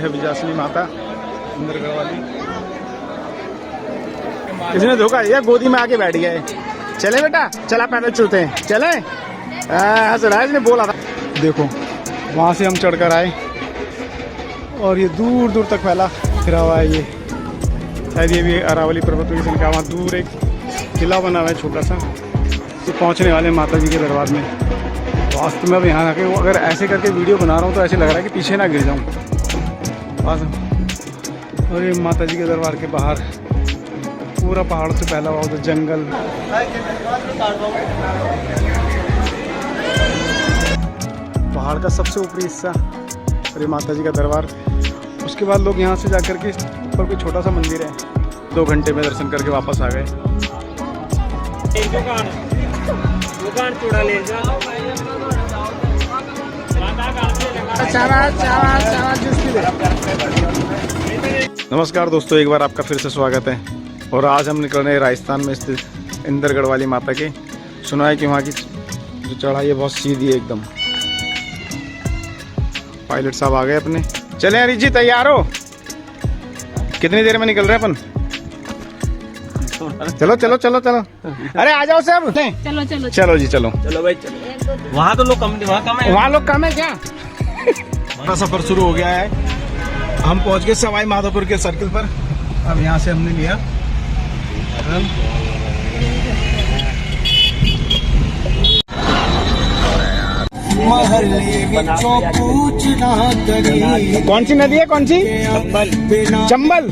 है विजयासिनी माता इंद्रगढ़ वाली। इसने धोखा दिया, गोदी में आके बैठ गया है। चले बेटा, चला पैदल चलते हैं, चले। इसने बोला था। देखो वहाँ से हम चढ़कर आए और ये दूर दूर तक फैला फिरा हुआ है। ये शायद ये भी अरावली पर्वत की संख्या। वहाँ दूर एक किला बना हुआ है छोटा सा, तो पहुँचने वाले माता जी के दरबार में। वास्तव में अब यहाँ आके अगर ऐसे करके वीडियो बना रहा हूँ तो ऐसे लग रहा है कि पीछे ना गिर जाऊँ। और ये माता जी के दरबार के बाहर पूरा पहाड़ से फैला हुआ उधर जंगल। पहाड़ का सबसे ऊपरी हिस्सा और ये माता जी का दरबार। उसके बाद लोग यहाँ से जाकर के ऊपर कोई छोटा सा मंदिर है, 2 घंटे में दर्शन करके वापस आ गए। नमस्कार दोस्तों, एक बार आपका फिर से स्वागत है। और आज हम निकल रहे हैं राजस्थान में स्थित इंद्रगढ़ वाली माता के। सुना है कि वहाँ की जो चढ़ाई है बहुत सीधी है एकदम। पायलट साहब आ गए अपने। चले हरीश जी, तैयार हो? कितनी देर में निकल रहे हैं अपन? चलो चलो चलो चलो, अरे आ जाओ सब। चलो चलो चलो जी, चलो चलो भाई चलो। वहाँ तो लोग कम, वहाँ कम है। वहाँ लोग कम है क्या? हमारा सफर शुरू हो गया है। हम पहुँच गए सवाई माधोपुर के सर्किल पर। अब यहाँ से हमने लिया कौन सी नदी है? कौन सी? चंबल।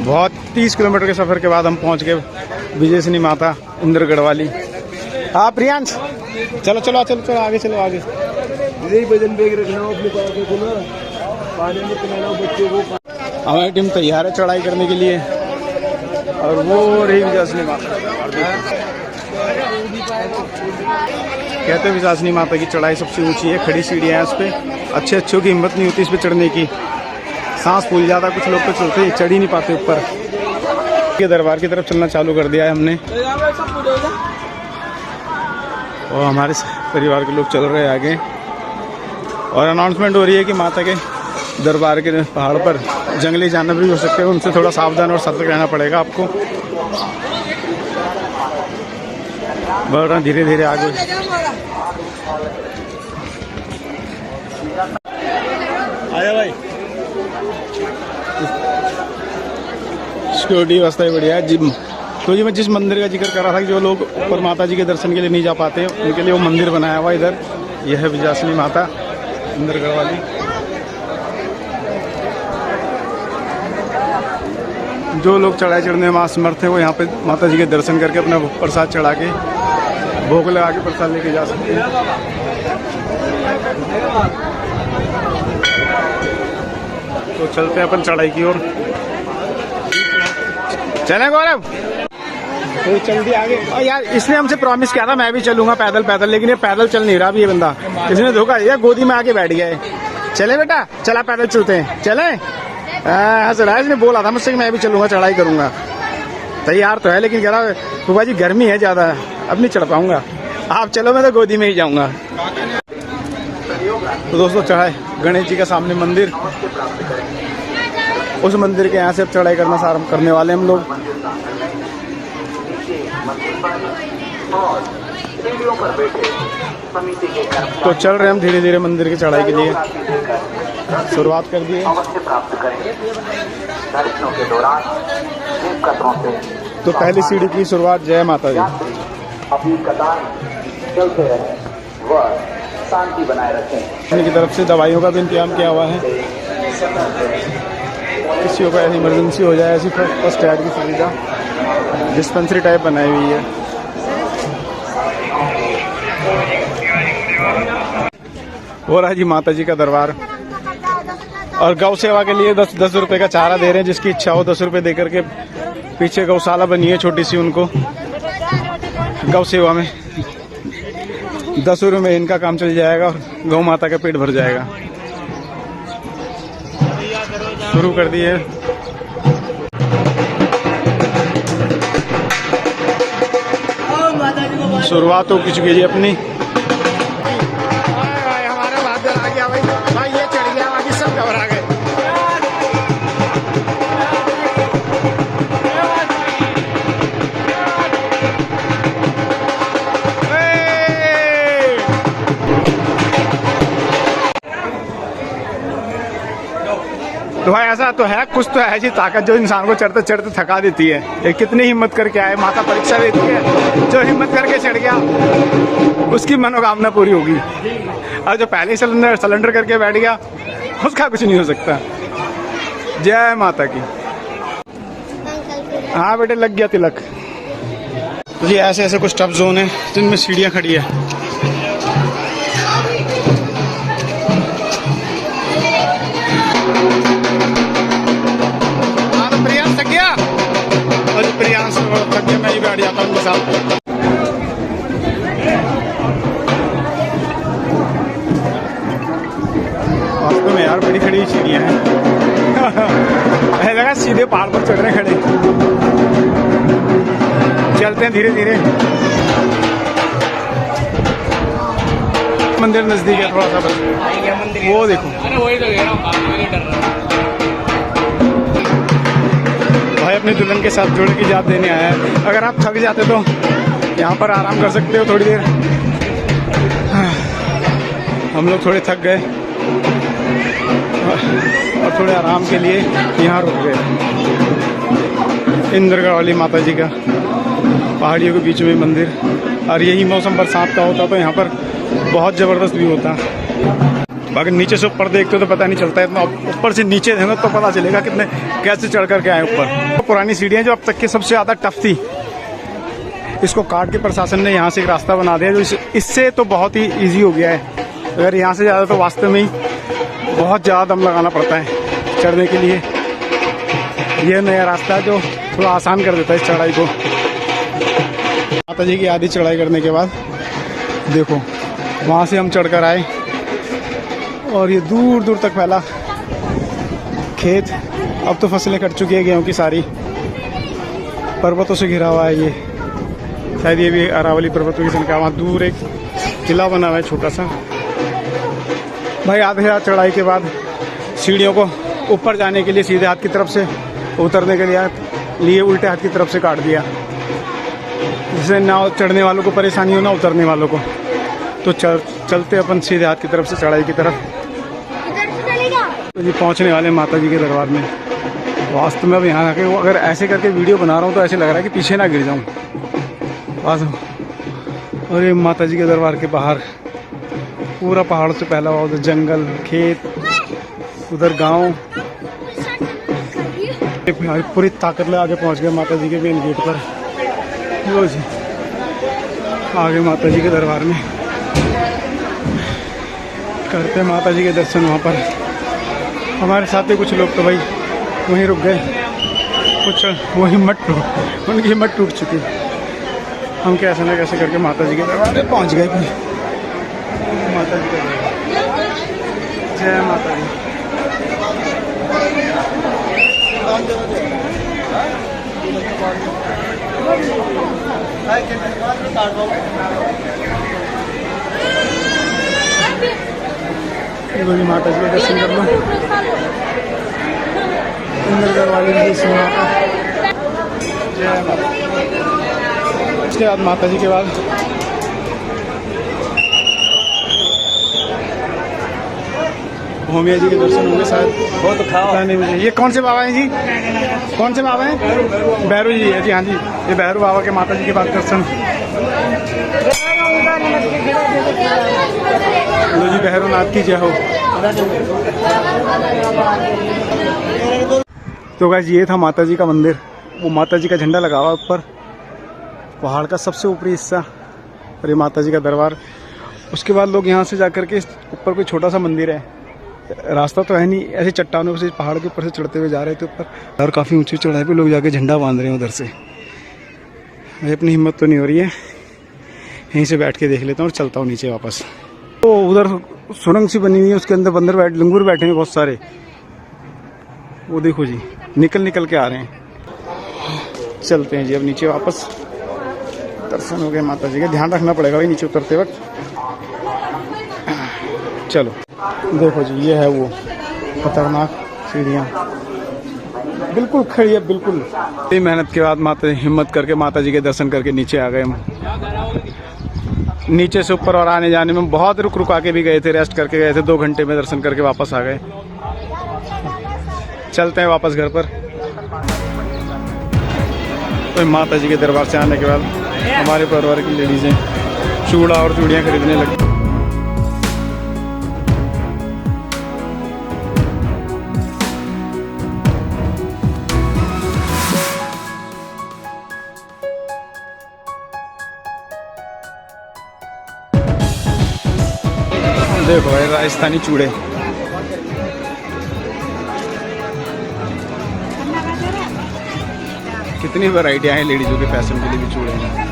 बहुत 30 किलोमीटर के सफर के बाद हम पहुंच गए विजयासिनी माता इंद्रगढ़ वाली। हाँ प्रियांश, चलो चलो चलो चलो आगे चलो आगे। वजन बैग रखना अपने पास में, पानी में पिलाना बच्चों को। हमारी टीम तैयार है चढ़ाई करने के लिए। और वो रही विजयासिनी माता। कहते हैं विजयासिनी माता की चढ़ाई सबसे ऊंची है, खड़ी सीढ़ियाँ हैं उस पर। अच्छों की हिम्मत नहीं होती इस पर चढ़ने की, सांस फूल जाता। कुछ लोग तो चलते चढ़ ही नहीं पाते ऊपर। के दरबार की तरफ चलना चालू कर दिया है हमने और हमारे परिवार के लोग चल रहे हैं आगे। और अनाउंसमेंट हो रही है कि माता के दरबार के पहाड़ पर जंगली जानवर भी हो सकते हैं, उनसे थोड़ा सावधान और सतर्क रहना पड़ेगा आपको। बढ़ रहा धीरे धीरे आगे। आया भाई, सिक्योरिटी व्यवस्था ही बढ़िया है। तो जी मैं जिस मंदिर का जिक्र कर रहा था कि जो लोग ऊपर माता जी के दर्शन के लिए नहीं जा पाते उनके लिए वो मंदिर बनाया हुआ इधर। यह है विजयासिनी माता इंद्रगढ़ वाली। जो लोग चढ़ाई चढ़ने में असमर्थ है वो यहाँ पे माता जी के दर्शन करके अपना प्रसाद चढ़ा के भोग लगा के प्रसाद लेके जा सकते हैं। तो चलते हैं अपन चढ़ाई की ओर। चले गौरव, तो चल दिया आगे। और यार इसने हमसे प्रॉमिस किया था मैं भी चलूंगा पैदल पैदल, लेकिन ये पैदल चल नहीं रहा अभी ये बंदा। इसने धोखा दिया, गोदी में आके बैठ गया है। चले बेटा, चला पैदल चलते हैं, चले। हंस रहा है। इसने बोला था मुझसे कि मैं भी चलूंगा, चढ़ाई करूंगा। तैयार तो है लेकिन कह रहा फूफा जी गर्मी है ज्यादा, अब नहीं चढ़ पाऊंगा। आप चलो, मैं तो गोदी में ही जाऊंगा। तो दोस्तों चढ़ाई गणेश जी का सामने मंदिर, उस मंदिर के यहाँ से अब चढ़ाई करना आरम्भ करने वाले हम लोग। तो चल रहे हम धीरे धीरे मंदिर की चढ़ाई के लिए। शुरुआत कर दी है। तो पहली सीढ़ी की शुरुआत जय माता जी। शांति बनाए रखें। की तरफ से दवाइयों का भी इंतजाम किया हुआ है, किसी को ऐसी इमरजेंसी हो जाए, ऐसी फर्स्ट एड की सुविधा डिस्पेंसरी टाइप बनाई हुई है। हो रहा जी माता जी का दरबार। और गौ सेवा के लिए 10 रुपए का चारा दे रहे हैं, जिसकी इच्छा हो 10 रुपए दे करके। पीछे गौशाला बनी है छोटी सी, उनको गौ सेवा में 10 रुपये में इनका काम चल जाएगा और गौ माता का पेट भर जाएगा। शुरू कर दिए। शुरुआत हो चुकी है जी अपनी। हमारा बादल आ गया भाई, भाई ये चढ़ गया, बाकी सब घबरा गए। तो भाई ऐसा तो है, कुछ तो है जी ताकत जो इंसान को चढ़ते चढ़ते थका देती है। ये कितनी हिम्मत करके आए, माता परीक्षा देती है, जो हिम्मत करके चढ़ गया उसकी मनोकामना पूरी होगी, और जो पहले सिलेंडर करके बैठ गया उसका कुछ नहीं हो सकता। जय माता की। हाँ बेटे लग गया तिलक। तो ये ऐसे ऐसे कुछ टफ जोन है जिनमें सीढ़ियाँ खड़ी है। प्रियांश थक गया, मैं ही बैठ जाता हूँ उनके साथ। वास्तव में यार बड़ी खड़ी सीढ़ियाँ हैं। ऐसा लगा सीधे पहाड़ पर चढ़ रहे खड़े। चलते हैं धीरे धीरे। मंदिर नजदीक है थोड़ा सा बस, वो देखो। भाई अपनी दुल्हन के साथ जोड़ की जात देने आया है। अगर आप थक जाते तो यहाँ पर आराम कर सकते हो थोड़ी देर। हम लोग थोड़े थक गए और थोड़े आराम के लिए यहाँ रुक गए। इंद्रगढ़ वाली माता जी का पहाड़ियों के बीच में मंदिर, और यही मौसम बरसात का होता तो यहाँ पर बहुत ज़बरदस्त व्यू होता। बाकी नीचे से ऊपर देखते हो तो पता नहीं चलता है, इतना ऊपर से नीचे देखो तो पता चलेगा कितने कैसे चढ़ करके आए ऊपर। तो पुरानी सीढ़ियाँ जो अब तक की सबसे ज़्यादा टफ थी, इसको काट के प्रशासन ने यहाँ से एक रास्ता बना दिया, जो इससे तो बहुत ही ईजी हो गया है। अगर यहाँ से ज़्यादा तो वास्तव में ही बहुत ज़्यादा दम लगाना पड़ता है चढ़ने के लिए। यह नया रास्ता है जो थोड़ा आसान कर देता है इस चढ़ाई को। माता जी की आधी चढ़ाई करने के बाद देखो वहाँ से हम चढ़ कर आए, और ये दूर दूर तक फैला खेत। अब तो फसलें कट चुकी है गेहूं की सारी, पर्वतों से घिरा हुआ है ये। शायद ये भी अरावली पर्वतों की संख्या। वहाँ दूर एक किला बना हुआ है छोटा सा। भाई आधे रात चढ़ाई के बाद सीढ़ियों को ऊपर जाने के लिए सीधे हाथ की तरफ से, उतरने के लिए उल्टे हाथ की तरफ से काट दिया, जिससे ना चढ़ने वालों को परेशानी हो ना उतरने वालों को। तो चलते अपन सीधे हाथ की तरफ से चढ़ाई की तरफ। तो जी पहुंचने वाले माता जी के दरबार में। वास्तव में अब यहाँ आके अगर ऐसे करके वीडियो बना रहा हूँ तो ऐसे लग रहा है कि पीछे ना गिर जाऊँ। और ये माता जी के दरबार के बाहर पूरा पहाड़ से फैला हुआ, उधर जंगल, खेत, उधर गांव। पूरी ताकत ले आगे पहुँच गए माता जी के मेन गेट पर। वो जी आगे माता जी के दरबार में करते माता जी के दर्शन। वहाँ पर हमारे साथ ही कुछ लोग तो भाई वहीं रुक गए, कुछ वो उनकी हिम्मत टूट चुकी। हम कैसे ना कैसे करके माता जी के दरबार में पहुँच गए। माता जी का जय माता जी। माता जी के दर्शन कर लो। इंद्रगढ़ वाली माता जय माता। उसके बाद माता जी के बाद भूमिया जी के दर्शन होंगे शायद। बहुत खाने में। ये कौन से बाबा हैं जी? कौन से बाबा हैं? भैरू जी है जी। हाँ जी, ये भैरू बाबा के माता जी के बाद दर्शन। लो जी भैरवनाथ की जय हो। तो गाइस ये था माता जी का मंदिर। वो माता जी का झंडा लगा हुआ ऊपर पहाड़ का सबसे ऊपरी हिस्सा, और ये माता जी का दरबार। उसके बाद लोग यहाँ से जाकर के ऊपर कोई छोटा सा मंदिर है, रास्ता तो है नहीं, ऐसे चट्टानों से पहाड़ के ऊपर से चढ़ते हुए जा रहे थे ऊपर, और काफ़ी ऊंची चढ़ाई पे लोग जाके झंडा बांध रहे हैं उधर से। भाई अपनी हिम्मत तो नहीं हो रही है, यहीं से बैठ के देख लेता हूँ और चलता हूँ नीचे वापस। तो उधर सुरंग सी बनी हुई है, उसके अंदर बंदर लंगूर बैठे हैं बहुत सारे। वो देखो जी निकल के आ रहे हैं। चलते हैं जी अब नीचे वापस। दर्शन हो गए माता जी के। ध्यान रखना पड़ेगा भाई नीचे उतरते वक्त। चलो देखो जी, ये है वो खतरनाक सीढ़ियाँ, बिल्कुल खड़ी है बिल्कुल। इतनी मेहनत के बाद माता हिम्मत करके माता जी के दर्शन करके नीचे आ गए हम। नीचे से ऊपर और आने जाने में बहुत रुका के भी गए थे, रेस्ट करके गए थे, 2 घंटे में दर्शन करके वापस आ गए। चलते हैं वापस घर पर। तो माता जी के दरबार से आने के बाद हमारे परिवार की लेडीज़ें चूड़ा और चूड़ियाँ खरीदने लगी। देखो भाई राजस्थानी चूड़े, कितनी वैरायटियाँ हैं लेडीज़ों के फैशन के लिए भी चूड़े हैं।